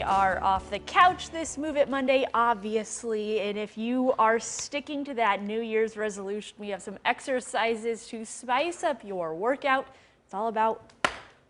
are off the couch this Move It Monday, obviously. And if you are sticking to that New Year's resolution, we have some exercises to spice up your workout. It's all about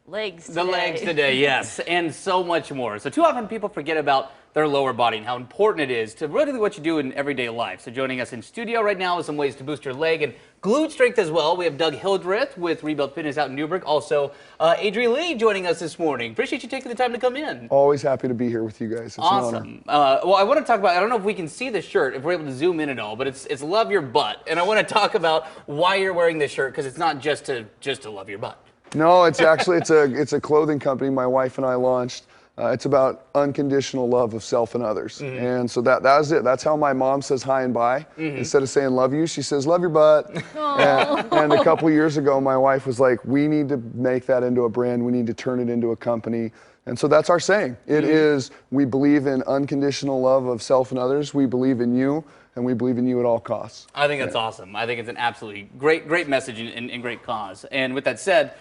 legs today. The legs today, yes, and so much more. So too often people forget about their lower body and how important it is to really what you do in everyday life. So joining us in studio right now with some ways to boost your leg and glute strength as well. We have Doug Hildreth with Rebuilt Fitness out in Newburgh. Also, Adrienne Lee joining us this morning. Appreciate you taking the time to come in. Always happy to be here with you guys. It's awesome. Well, I want to talk about, I don't know if we can see the shirt, if we're able to zoom in at all, but it's Love Your Butt. And I want to talk about why you're wearing this shirt, because it's not just to love your butt. No, it's actually, it's a clothing company my wife and I launched. It's about unconditional love of self and others. Mm-hmm. And so that was it. That's how my mom says hi and bye. Mm-hmm. Instead of saying love you, she says love your butt. And a couple years ago, my wife was like, we need to make that into a brand. We need to turn it into a company. And so that's our saying. It is, we believe in unconditional love of self and others. We believe in you, and we believe in you at all costs. I think that's awesome. I think it's an absolutely great message and great cause. And with that said,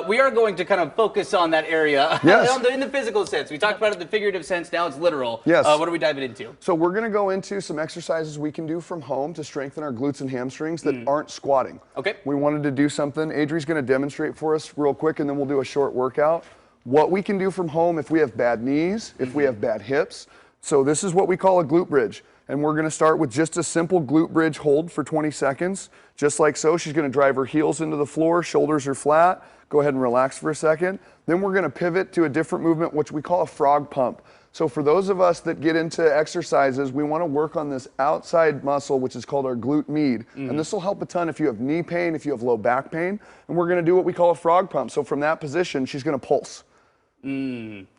we are going to kind of focus on that area. Yes. In the physical sense. We talked about it in the figurative sense, now it's literal. Yes. What are we diving into? So we're going to go into some exercises we can do from home to strengthen our glutes and hamstrings that aren't squatting. Okay. We wanted to do something. Adri's going to demonstrate for us real quick, and then we'll do a short workout. What we can do from home if we have bad knees, if we have bad hips. So this is what we call a glute bridge. And we're going to start with just a simple glute bridge hold for 20 seconds. Just like so. She's going to drive her heels into the floor, shoulders are flat. Go ahead and relax for a second. Then we're going to pivot to a different movement, which we call a frog pump. So for those of us that get into exercises, we want to work on this outside muscle, which is called our glute med. And this will help a ton if you have knee pain, if you have low back pain. And we're going to do what we call a frog pump. So from that position, she's going to pulse.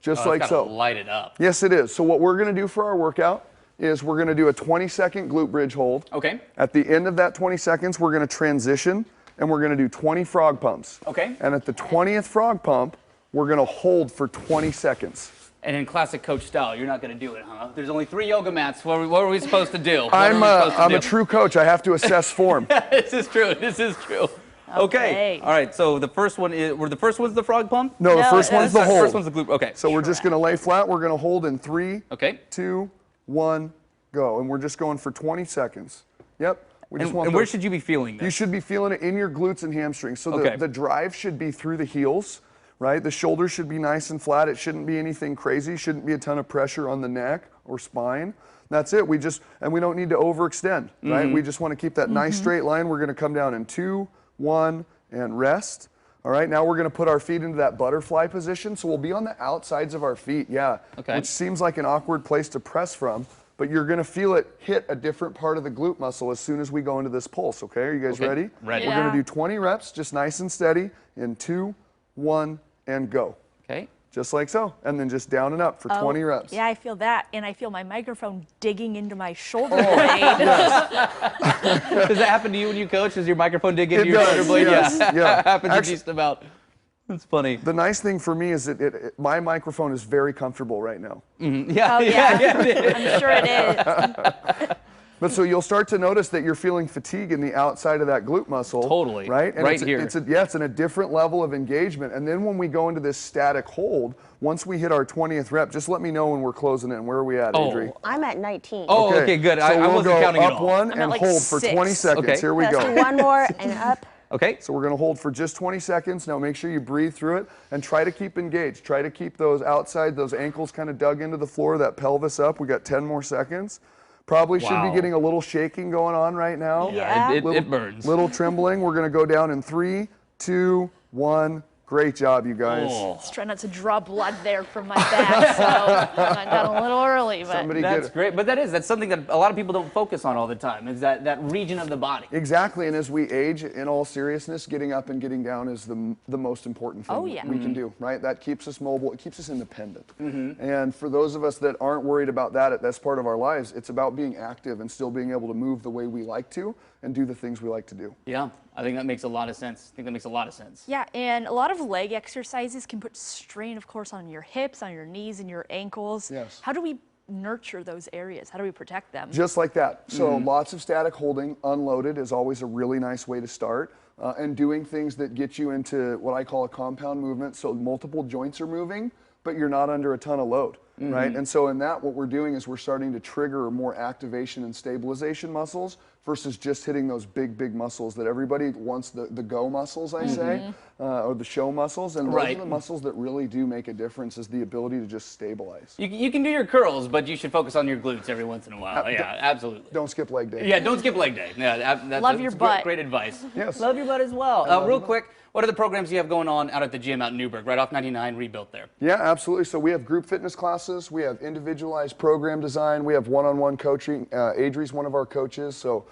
Just like so. Light it up. Yes, it is. So what we're going to do for our workout is we're going to do a 20-second glute bridge hold. Okay. At the end of that 20 seconds, we're going to transition, and we're going to do 20 frog pumps. Okay. And at the 20th frog pump, we're going to hold for 20 seconds. And in classic coach style, you're not going to do it, huh? There's only 3 yoga mats. What are we supposed to do? I'm a true coach. I have to assess form. This is true. This is true. Okay. All right. So the first one is, the first one's the frog pump? No, the first one's the hold. The first one's the glute. Okay. So we're just going to lay flat. We're going to hold in 3, okay, 2, 1, go. And we're just going for 20 seconds. Yep. And where should you be feeling this? You should be feeling it in your glutes and hamstrings. So the drive should be through the heels, right? The shoulders should be nice and flat. It shouldn't be anything crazy. Shouldn't be a ton of pressure on the neck or spine. That's it. And we don't need to overextend, right? We just want to keep that nice straight line. We're going to come down in 2, 1, and rest. All right, now we're going to put our feet into that butterfly position. So we'll be on the outsides of our feet, which seems like an awkward place to press from. But you're going to feel it hit a different part of the glute muscle as soon as we go into this pulse, okay? Are you guys ready? Ready. We're going to do 20 reps, just nice and steady, in 2, 1, and go. Okay. Just like so. And then just down and up for 20 reps. Yeah, I feel that. And I feel my microphone digging into my shoulder blade. Does that happen to you when you coach? Does your microphone dig into your shoulder blade? Yeah. Happens just about. That's funny. The nice thing for me is that my microphone is very comfortable right now. Yeah. I'm sure it is. But so you'll start to notice that you're feeling fatigue in the outside of that glute muscle. Totally. Right? And here. It's in a different level of engagement. And then when we go into this static hold, once we hit our 20th rep, just let me know when we're closing in. Where are we at, Adri? I'm at 19. Oh, okay, good. So I we'll wasn't go counting up at all. one I'm and at hold for 6. 20 seconds. Okay. Here we Let's go. do one more and up. Okay. So we're going to hold for just 20 seconds. Now make sure you breathe through it and try to keep engaged. Try to keep those ankles kind of dug into the floor, that pelvis up. We got 10 more seconds. Probably should be getting a little shaking going on right now. Yeah, it burns. Little trembling. We're going to go down in 3, 2, 1. Great job, you guys. Just trying not to draw blood there from my back, so I got a little early. But that's great. But that's something that a lot of people don't focus on all the time, is that region of the body. Exactly, and as we age, in all seriousness, getting up and getting down is the most important thing we can do, right? That keeps us mobile, it keeps us independent. And for those of us that aren't worried about that, that's part of our lives, it's about being active and still being able to move the way we like to and do the things we like to do. Yeah, I think that makes a lot of sense. Yeah, and a lot of leg exercises can put strain, of course, on your hips, on your knees, and your ankles. Yes. How do we nurture those areas? How do we protect them? Just like that. So lots of static holding, unloaded, is always a really nice way to start. And doing things that get you into what I call a compound movement. So multiple joints are moving, but you're not under a ton of load. right? And so in that, what we're doing is we're starting to trigger more activation and stabilization muscles versus just hitting those big muscles that everybody wants, the go muscles, I say, or the show muscles. And those are the muscles that really do make a difference, is the ability to just stabilize. You can do your curls, but you should focus on your glutes every once in a while. Yeah, absolutely. Don't skip leg day. Yeah, don't skip leg day. Yeah, Love your butt. Great advice. Yes. Love your butt as well. Real quick, what are the programs you have going on out at the gym out in Newburgh, right off 99, Rebuilt there? Yeah, absolutely. So we have group fitness classes. We have individualized program design. We have one-on-one coaching. Adri's one of our coaches. So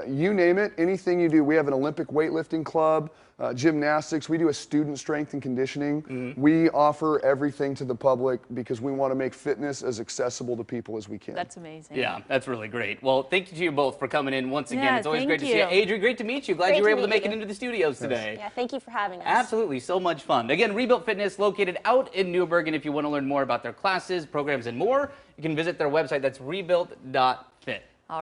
you name it, anything you do. We have an Olympic weightlifting club, gymnastics. We do a student strength and conditioning. We offer everything to the public because we want to make fitness as accessible to people as we can. That's amazing. Yeah, that's really great. Well, thank you to you both for coming in once again. Yeah, It's always thank great to see you. you. Adri, great to meet you. Glad Great you were to able to meet make you. it into the studios today. Yeah, thank you for having us. Absolutely, so much fun. Again, Rebuilt Fitness located out in Newburgh, and if you want to learn more about their classes, programs, and more, you can visit their website. That's Rebuilt.Fit.